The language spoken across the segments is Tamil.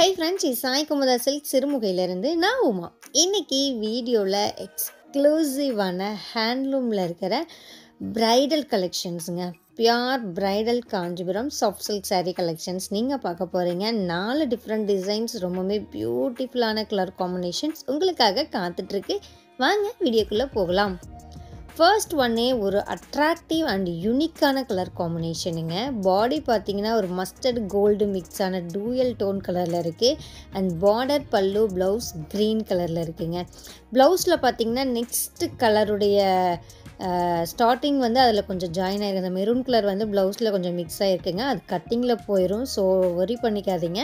ஹை ஃப்ரெண்ட்ஸ், இது சாய் குமுதா சில்க் சிறுமுகையிலேருந்து நான் உமா. இன்றைக்கி வீடியோவில் எக்ஸ்க்ளூசிவான ஹேண்ட்லூமில் இருக்கிற ப்ரைடல் கலெக்ஷன்ஸுங்க. Pure bridal Kanchipuram soft silk sari collections நீங்கள் பார்க்க போகிறீங்க. 4 டிஃப்ரெண்ட் டிசைன்ஸ், ரொம்பவே பியூட்டிஃபுல்லான கலர் காம்பினேஷன்ஸ் உங்களுக்காக காத்துட்ருக்கு. வாங்க வீடியோக்குள்ளே போகலாம். ஃபர்ஸ்ட் ஒன்னே ஒரு அட்ராக்டிவ் அண்ட் யூனிக்கான கலர் காம்பினேஷனுங்க. பாடி பார்த்தீங்கன்னா ஒரு மஸ்டர்ட் கோல்டு மிக்ஸான டூயல் டோன் கலரில் இருக்குது. அண்ட் பார்டர் பல்லு ப்ளவுஸ் க்ரீன் கலரில் இருக்குங்க. ப்ளவுஸில் பார்த்தீங்கன்னா நெக்ஸ்ட் கலருடைய ஸ்டார்டிங் அதில் கொஞ்சம் ஜாயின் ஆகிருக்கு. அந்த மெரூன் கலர் ப்ளவுஸில் கொஞ்சம் மிக்ஸ் ஆகிருக்குங்க. அது கட்டிங்கில் போயிடும், ஸோ வரி பண்ணிக்காதீங்க.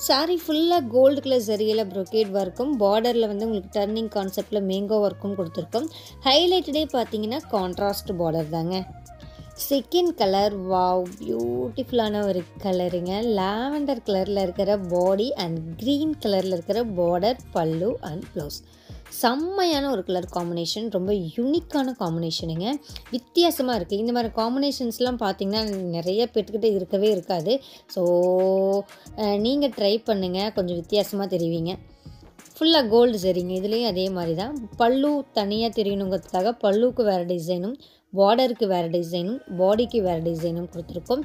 சாரீ ஃபுல்லாக கோல்டு கலர் ஜரியில் ப்ரொக்கேட் ஒர்க்கும், பார்டரில் உங்களுக்கு டர்னிங் கான்செப்டில் மேங்கோ ஒர்க்கும் கொடுத்துருக்கோம். ஹைலைட்டடே பார்த்தீங்கன்னா கான்ட்ராஸ்ட் பார்டர் தாங்க. செகண்ட் கலர் வாவ், பியூட்டிஃபுல்லான ஒரு கலருங்க. லாவெண்டர் கலரில் இருக்கிற பாடி அண்ட் க்ரீன் கலரில் இருக்கிற பார்டர் பல்லு அண்ட் ப்ளவுஸ். செம்மையான ஒரு கலர் காம்பினேஷன், ரொம்ப யூனிக்கான காம்பினேஷனுங்க. வித்தியாசமாக இருக்குது. இந்த மாதிரி காம்பினேஷன்ஸ்லாம் பார்த்திங்கன்னா நிறைய பேர்த்துக்கிட்ட இருக்கவே இருக்காது. ஸோ நீங்கள் ட்ரை பண்ணுங்கள், கொஞ்சம் வித்தியாசமாக தெரிவிங்க. ஃபுல்லாக கோல்டு சரிங்க. இதுலேயும் அதே மாதிரி தான். பல்லு தனியாக தெரியணுங்கிறதுக்காக பல்லுக்கு வேறு டிசைனும், பார்டருக்கு வேறு டிசைனும், பாடிக்கு வேறு டிசைனும் கொடுத்துருக்கோம்.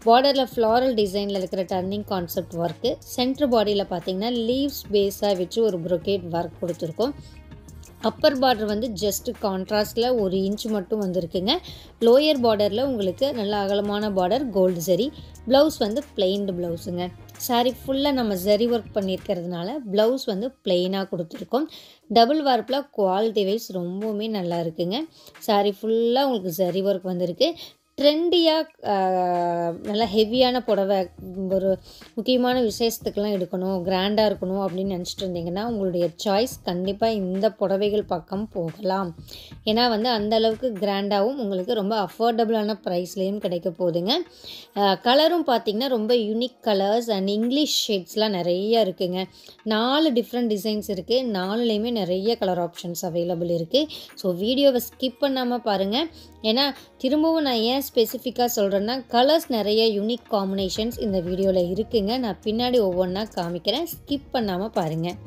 பார்டரில் ஃப்ளாரல் டிசைனில் இருக்கிற டர்னிங் கான்செப்ட் ஒர்க்கு, சென்டர் பாடியில் பார்த்திங்கன்னா லீவ்ஸ் பேஸாக வச்சு ஒரு ப்ரொக்கேட் ஒர்க் கொடுத்துருக்கோம். அப்பர் பார்டர் ஜஸ்ட் கான்ட்ராஸ்டில் 1 இன்ச் மட்டும் வந்திருக்குங்க. லோயர் பார்டரில் உங்களுக்கு நல்ல அகலமான பார்டர் கோல்டு சரி. ப்ளவுஸ் பிளெயின்டு ப்ளவுஸுங்க. சாரீ ஃபுல்லாக நம்ம ஜரி ஒர்க் பண்ணியிருக்கிறதுனால ப்ளவுஸ் பிளெயினாக கொடுத்துருக்கோம். டபுள் வார்ப்பில் குவாலிட்டி வைஸ் ரொம்பவுமே நல்லா இருக்குங்க. சாரீ ஃபுல்லாக உங்களுக்கு ஜரி ஒர்க் வந்திருக்கு. ட்ரெண்டியாக நல்லா ஹெவியான புடவை, ஒரு முக்கியமான விசேஷத்துக்கெல்லாம் எடுக்கணும், கிராண்டாக இருக்கணும் அப்படின்னு நினச்சிட்டு இருந்தீங்கன்னா உங்களுடைய சாய்ஸ் கண்டிப்பாக இந்த புடவைகள் பக்கம் போகலாம். ஏன்னா அந்த அளவுக்கு கிராண்டாகவும் உங்களுக்கு ரொம்ப அஃபோர்டபுளான ப்ரைஸ்லேயும் கிடைக்க போகுதுங்க. கலரும் பார்த்திங்கன்னா ரொம்ப யூனிக் கலர்ஸ் அண்ட் இங்கிலீஷ் ஷேட்ஸ்லாம் நிறைய இருக்குதுங்க. 4 டிஃப்ரெண்ட் டிசைன்ஸ் இருக்குது. 4லேயுமே நிறைய கலர் ஆப்ஷன்ஸ் அவைலபிள் இருக்குது. ஸோ வீடியோவை ஸ்கிப் பண்ணாமல் பாருங்கள். ஏன்னா திரும்பவும் நான் ஏன் ஸ்பெசிஃபிக்காக சொல்கிறேன்னா, கலர்ஸ் நிறைய யூனிக் காம்பினேஷன்ஸ் இந்த வீடியோவில் இருக்குங்க. நான் பின்னாடி ஒவ்வொன்றா காமிக்கிறேன், ஸ்கிப் பண்ணாமல் பாருங்கள்.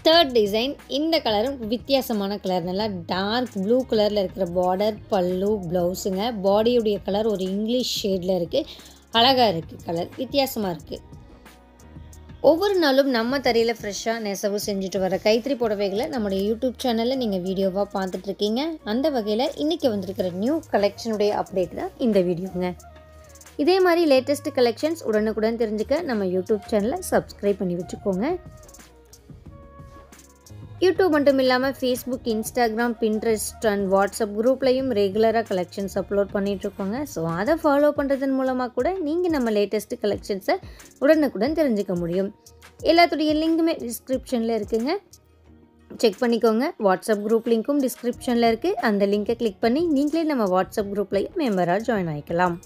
தேர்ட் டிசைன், இந்த கலரும் வித்தியாசமான கலர், நல்லா டார்க் ப்ளூ கலரில் இருக்கிற பார்டர் பல்லு ப்ளவுஸுங்க. பாடியுடைய கலர் ஒரு இங்கிலீஷ் ஷேடில் இருக்குது. அழகாக இருக்குது, கலர் வித்தியாசமாக இருக்குது. ஒவ்வொரு நாளும் நம்ம தரையில் ஃப்ரெஷ்ஷாக நெசவு செஞ்சுட்டு வர கைத்தறி புடவைகளை நம்முடைய யூடியூப் சேனலில் நீங்கள் வீடியோவாக பார்த்துட்ருக்கீங்க. அந்த வகையில் இன்றைக்கி வந்திருக்கிற நியூ கலெக்ஷனுடைய அப்டேட் தான் இந்த வீடியோங்க. இதே மாதிரி லேட்டஸ்ட் கலெக்ஷன்ஸ் உடனுக்குடன் தெரிஞ்சுக்க நம்ம யூடியூப் சேனலை சப்ஸ்கிரைப் பண்ணி வச்சுக்கோங்க. யூடியூப் மட்டும் இல்லாமல் Facebook, Instagram, Pinterest and WhatsApp குரூப்லையும் ரெகுலராக கலெக்ஷன்ஸ் அப்லோட் பண்ணிகிட்ருக்கோங்க. ஸோ அதை ஃபாலோ பண்ணுறதன் மூலமாக கூட நீங்கள் நம்ம லேட்டஸ்ட் கலெக்ஷன்ஸை உடனுக்குடன் தெரிஞ்சுக்க முடியும். எல்லாத்துடைய லிங்க்குமே டிஸ்கிரிப்ஷனில் இருக்குதுங்க, செக் பண்ணிக்கோங்க. வாட்ஸ்அப் குரூப் லிங்க்கும் டிஸ்கிரிப்ஷனில் இருக்குது. அந்த லிங்க்கை கிளிக் பண்ணி நீங்களே நம்ம வாட்ஸ்அப் குரூப்லையும் மெம்பராக ஜாயின் ஆகிக்கலாம்.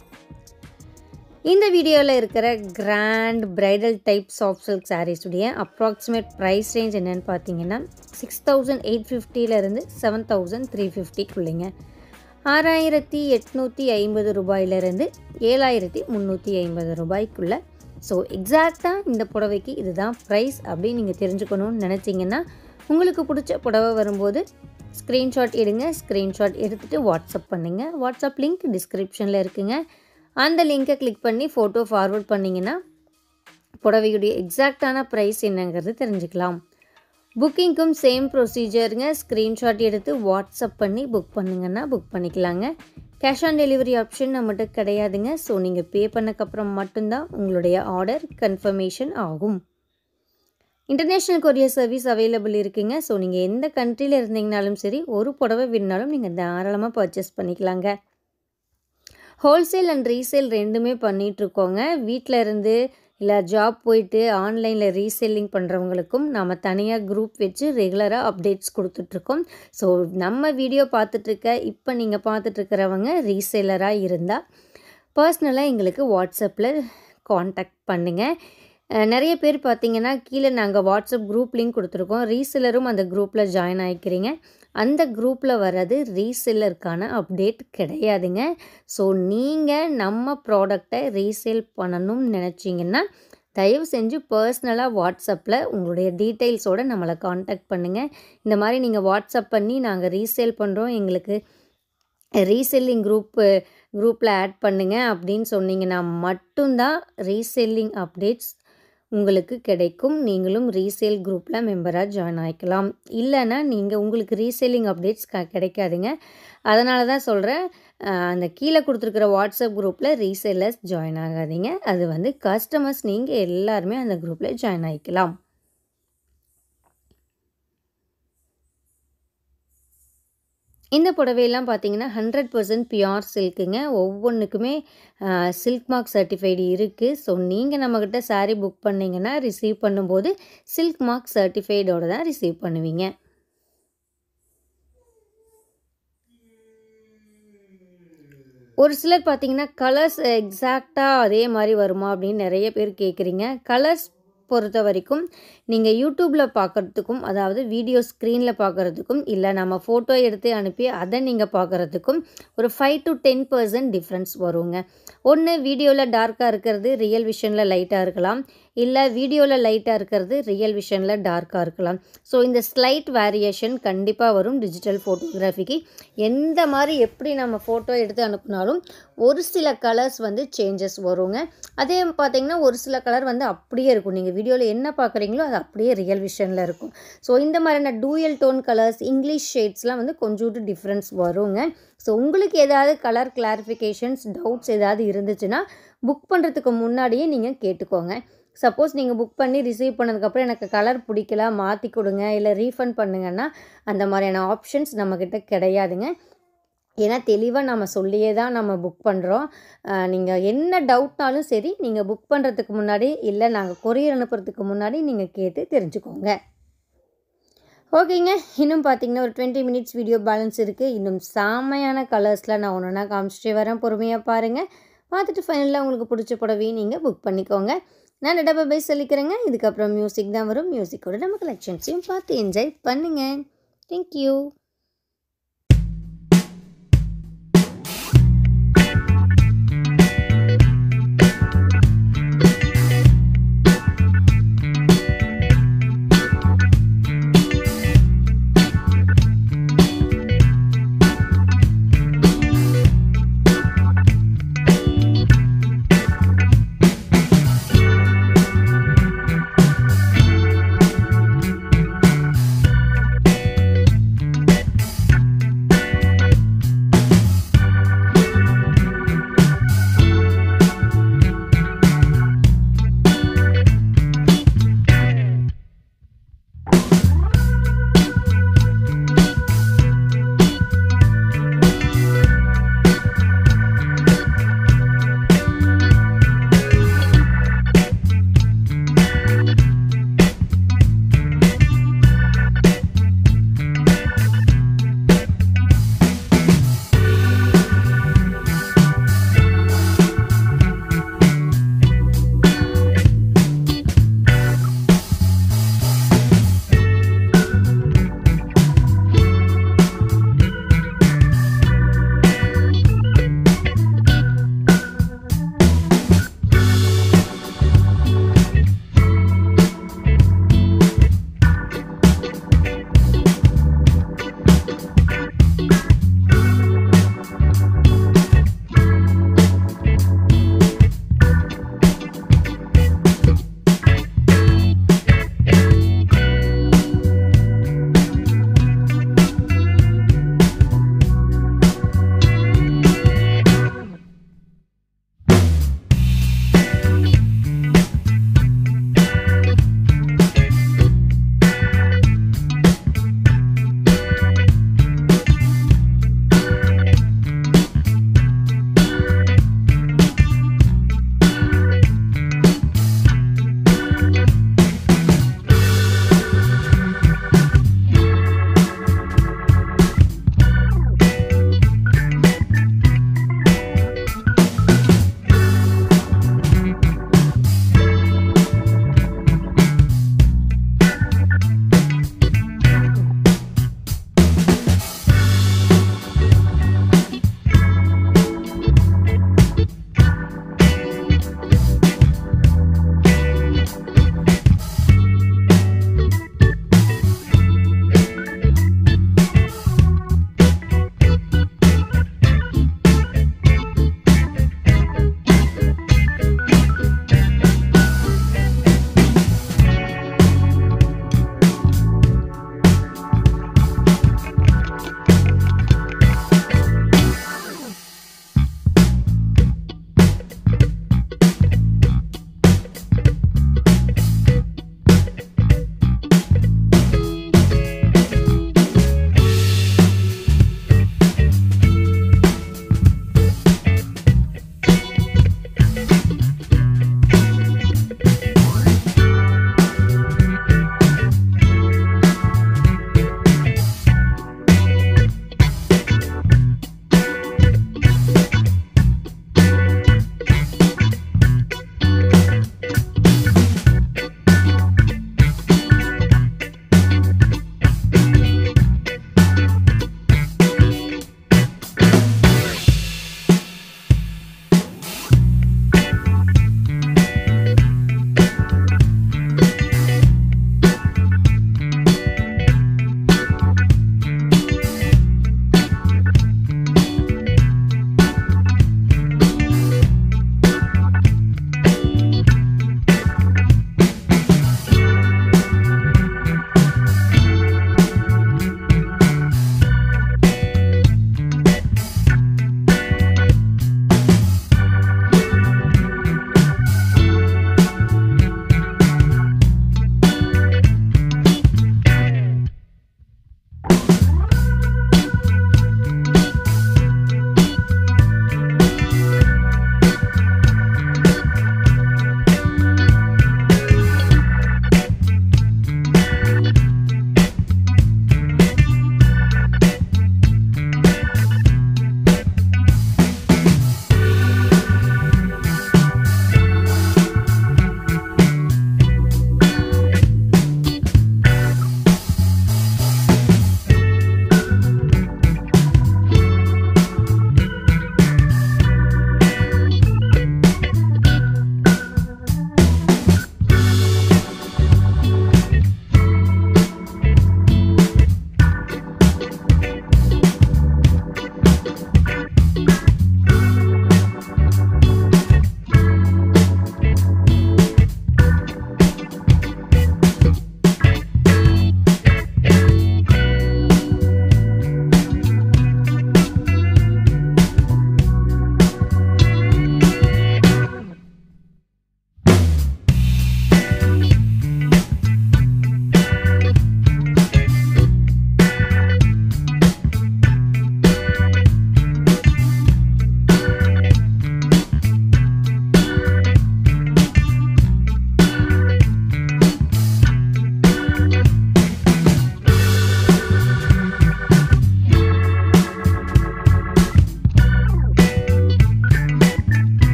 இந்த வீடியோவில் இருக்கிற grand bridal type soft silk சாரீஸுடைய அப்ராக்சிமேட் ப்ரைஸ் ரேஞ்ச் என்னென்னு பார்த்தீங்கன்னா 6850 7350 6850 ரூபாயிலிருந்து 7350 ரூபாய்க்குள்ளே. ஸோ எக்ஸாக்டாக இந்த புடவைக்கு இதுதான் ப்ரைஸ் அப்படின்னு நீங்கள் தெரிஞ்சுக்கணும்னு நினச்சிங்கன்னா, உங்களுக்கு பிடிச்ச புடவை வரும்போது ஸ்க்ரீன்ஷாட் எடுங்க. ஸ்க்ரீன்ஷாட் எடுத்துகிட்டு வாட்ஸ்அப் பண்ணுங்கள். வாட்ஸ்அப் லிங்க் டிஸ்கிரிப்ஷனில் இருக்குங்க. அந்த லிங்கை கிளிக் பண்ணி ஃபோட்டோ ஃபார்வர்ட் பண்ணிங்கன்னா புடவையுடைய எக்ஸாக்டான ப்ரைஸ் என்னங்கிறது தெரிஞ்சுக்கலாம். புக்கிங்க்கும் சேம் ப்ரொசீஜருங்க. ஸ்க்ரீன்ஷாட் எடுத்து வாட்ஸ்அப் பண்ணி புக் பண்ணுங்கன்னா புக் பண்ணிக்கலாங்க. கேஷ் ஆன் டெலிவரி ஆப்ஷன் நம்மகிட்ட கிடையாதுங்க. ஸோ நீங்கள் பே பண்ணக்கப்புறம் மட்டும்தான் உங்களுடைய ஆர்டர் கன்ஃபர்மேஷன் ஆகும். இன்டர்நேஷ்னல் கொரியர் சர்வீஸ் அவைலபிள் இருக்குங்க. ஸோ நீங்கள் எந்த கண்ட்ரியில் இருந்தீங்கனாலும் சரி, ஒரு புடவை வேணுனாலும் நீங்கள் தாராளமாக பர்ச்சேஸ் பண்ணிக்கலாங்க. ஹோல்சேல் அண்ட் ரீசேல் ரெண்டுமே பண்ணிகிட்ருக்கோங்க. வீட்டில் இருந்து இல்லை ஜாப் போயிட்டு ஆன்லைனில் ரீசேலிங் பண்ணுறவங்களுக்கும் நாம் தனியாக குரூப் வச்சு ரெகுலராக அப்டேட்ஸ் கொடுத்துட்ருக்கோம். ஸோ நம்ம வீடியோ இப்போ நீங்கள் பார்த்துட்ருக்கிறவங்க ரீசேலராக இருந்தால் பர்சனலாக எங்களுக்கு வாட்ஸ்அப்பில் காண்டாக்ட் பண்ணுங்கள். நிறைய பேர் பார்த்தீங்கன்னா கீழே நாங்கள் வாட்ஸ்அப் குரூப் லிங்க் கொடுத்துருக்கோம். ரீசெல்லரும் அந்த குரூப்பில் ஜாயின் ஆகிக்கிறீங்க. அந்த குரூப்பில் வர்றது ரீசெல்லருக்கான அப்டேட் கிடையாதுங்க. ஸோ நீங்கள் நம்ம ப்ராடக்டை ரீசேல் பண்ணணும்னு நினச்சிங்கன்னா தயவு செஞ்சு பர்சனலாக வாட்ஸ்அப்பில் உங்களுடைய டீட்டெயில்ஸோடு நம்மளை காண்டாக்ட் பண்ணுங்கள். இந்த மாதிரி நீங்கள் வாட்ஸ்அப் பண்ணி நாங்கள் ரீசேல் பண்ணுறோம், எங்களுக்கு ரீசெல்லிங் குரூப்பில் ஆட் பண்ணுங்க அப்படின்னு சொன்னீங்கன்னா மட்டும்தான் ரீசெல்லிங் அப்டேட்ஸ் உங்களுக்கு கிடைக்கும். நீங்களும் ரீசேல் குரூப்பில் மெம்பராக ஜாயின் ஆகிக்கலாம். இல்லைன்னா உங்களுக்கு ரீசேலிங் அப்டேட்ஸ் கிடைக்காதுங்க. அதனால தான் சொல்கிறேன், அந்த கீழே கொடுத்துருக்குற வாட்ஸ்அப் குரூப்பில் ரீசேலர்ஸ் ஜாயின் ஆகாதீங்க. அது கஸ்டமர்ஸ் நீங்கள் எல்லாருமே அந்த குரூப்பில் ஜாயின் ஆகிக்கலாம். இந்த புடவையெல்லாம் பார்த்தீங்கன்னா 100% பியூர் சில்க்குங்க. ஒவ்வொன்றுக்குமே சில்க் மார்க் சர்டிஃபைடு இருக்குது. ஸோ நீங்கள் நம்மக்கிட்ட சாரீ புக் பண்ணிங்கன்னா ரிசீவ் பண்ணும்போது சில்க் மார்க் சர்டிஃபைடோடு தான் ரிசீவ் பண்ணுவீங்க. ஒரு சிலர் பார்த்தீங்கன்னா கலர்ஸ் எக்ஸாக்டாக அதே மாதிரி வருமா அப்படின்னு நிறைய பேர் கேட்குறீங்க. கலர்ஸ் பொறுத்த வரைக்கும் நீங்கள் யூடியூப்பில் பார்க்குறதுக்கும், அதாவது வீடியோ ஸ்க்ரீனில் பார்க்குறதுக்கும், இல்லை நம்ம ஃபோட்டோ எடுத்து அனுப்பி அதை நீங்கள் பார்க்குறதுக்கும் ஒரு 5 to 10% டிஃப்ரென்ஸ் வருங்க. ஒன்று வீடியோவில் டார்க்காக இருக்கிறது ரியல் விஷனில் லைட்டாக இருக்கலாம், இல்லை வீடியோவில் லைட்டாக இருக்கிறது ரியல் விஷனில் டார்க்காக இருக்கலாம். ஸோ இந்த ஸ்லைட் வேரியேஷன் கண்டிப்பாக வரும் டிஜிட்டல் ஃபோட்டோகிராஃபிக்கு. எந்த மாதிரி எப்படி நம்ம ஃபோட்டோ எடுத்து அனுப்புனாலும் ஒரு சில கலர்ஸ் சேஞ்சஸ் வருங்க. அதே பார்த்திங்கன்னா ஒரு சில கலர் அப்படியே இருக்கும். நீங்கள் வீடியோவில் என்ன பார்க்குறீங்களோ அது அப்படியே ரியல் விஷனில் இருக்கும். ஸோ இந்த மாதிரியான டூயல் டோன் கலர்ஸ், இங்கிலீஷ் ஷேட்ஸ்லாம் கொஞ்சோண்டு டிஃப்ரென்ஸ் வருங்க. ஸோ உங்களுக்கு ஏதாவது கலர் கிளாரிஃபிகேஷன்ஸ், டவுட்ஸ் ஏதாவது இருந்துச்சுன்னா புக் பண்ணுறதுக்கு முன்னாடியே நீங்கள் கேட்டுக்கோங்க. சப்போஸ் நீங்கள் புக் பண்ணி ரிசீவ் பண்ணதுக்கப்புறம் எனக்கு கலர் பிடிக்கல, மாற்றி கொடுங்க, இல்லை ரீஃபண்ட் பண்ணுங்கன்னா அந்த மாதிரியான ஆப்ஷன்ஸ் நம்மக்கிட்ட கிடையாதுங்க. ஏன்னா தெளிவாக நம்ம சொல்லியே தான் நம்ம புக் பண்ணுறோம். நீங்கள் என்ன டவுட்னாலும் சரி, நீங்கள் புக் பண்ணுறதுக்கு முன்னாடி, இல்லை நாங்கள் கொரியர் அனுப்புறதுக்கு முன்னாடி நீங்கள் கேட்டு தெரிஞ்சுக்கோங்க. ஓகேங்க, இன்னும் பார்த்தீங்கன்னா ஒரு 20 மினிட்ஸ் வீடியோ பேலன்ஸ் இருக்குது. இன்னும் செமையான கலர்ஸில் நான் ஒன்று காமிச்சிட்டே வரேன். பொறுமையாக பாருங்கள். பார்த்துட்டு ஃபைனலாக உங்களுக்கு பிடிச்ச புடவையை நீங்கள் புக் பண்ணிக்கோங்க. நான் டப்பா பை சொல்லிக்கிறேங்க. இதுக்கப்புறம் மியூசிக் தான் வரும். மியூசிக்கோட நம்ம கலெக்ஷன்ஸையும் பார்த்து என்ஜாய் பண்ணுங்கள். தேங்க்யூ.